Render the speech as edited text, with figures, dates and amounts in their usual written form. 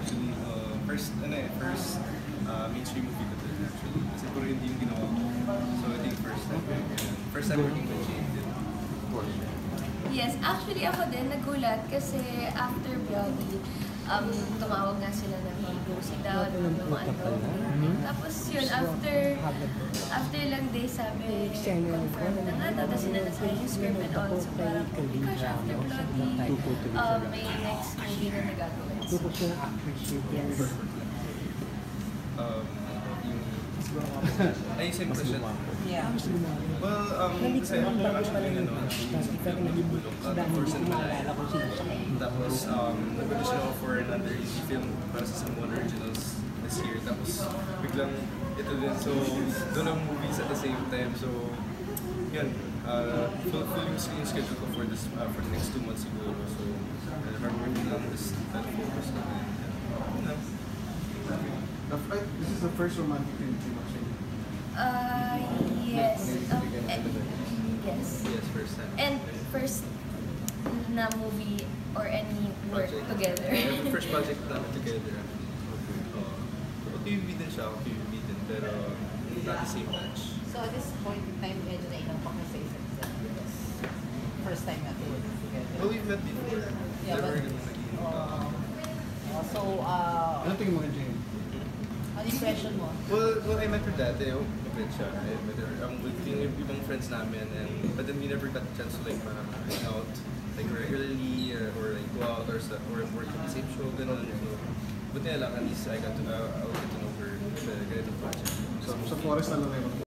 actually. First mainstream movie ko din actually. Kasi puro hindi yung ginawa ko. So I think first time working with Jane din. Yes, actually ako din nagulat kasi after Bloody, tumawag nga sila na go sit down, Tapos yun, after lang day sabi, confirm na nga, tapos sinanasay yung script and all. So parang, gosh, after Bloody, may next movie na nagagawin. Yes. Ay, same question. Yeah. Well, kasi actually, nag-ibulong for Cinema. Tapos, nag-audition ako for another indie film para sa Samoan Originals this year. Tapos, biglang ito din. So, doon ang movies at the same time. So, yun. Full yung schedule ko for the next 2 months siguro. So, I'm working on this focus na. This is the first romantic film actually. Yes. Yes. Yes, first time. And first na movie or any work together. First project namin together. PBB din siya, PBB din, pero not the same batch. So at this point in time, medyo nailang pa kayo sa isa't isa because first time na to work together. Well, we've met before. Yeah, Never but- ganun naging... So, Ano tingin mo kay Jane? ano impression mo? Well, I met her dati. Mabait siya. I met her with yung ibang friends namin. But then we never got the chance to like hang out like regularly or like go out or work in the same show. Ganun. So, buti na lang, at least I'll get to know her sa ganitong project. So, sa forest na lang kayo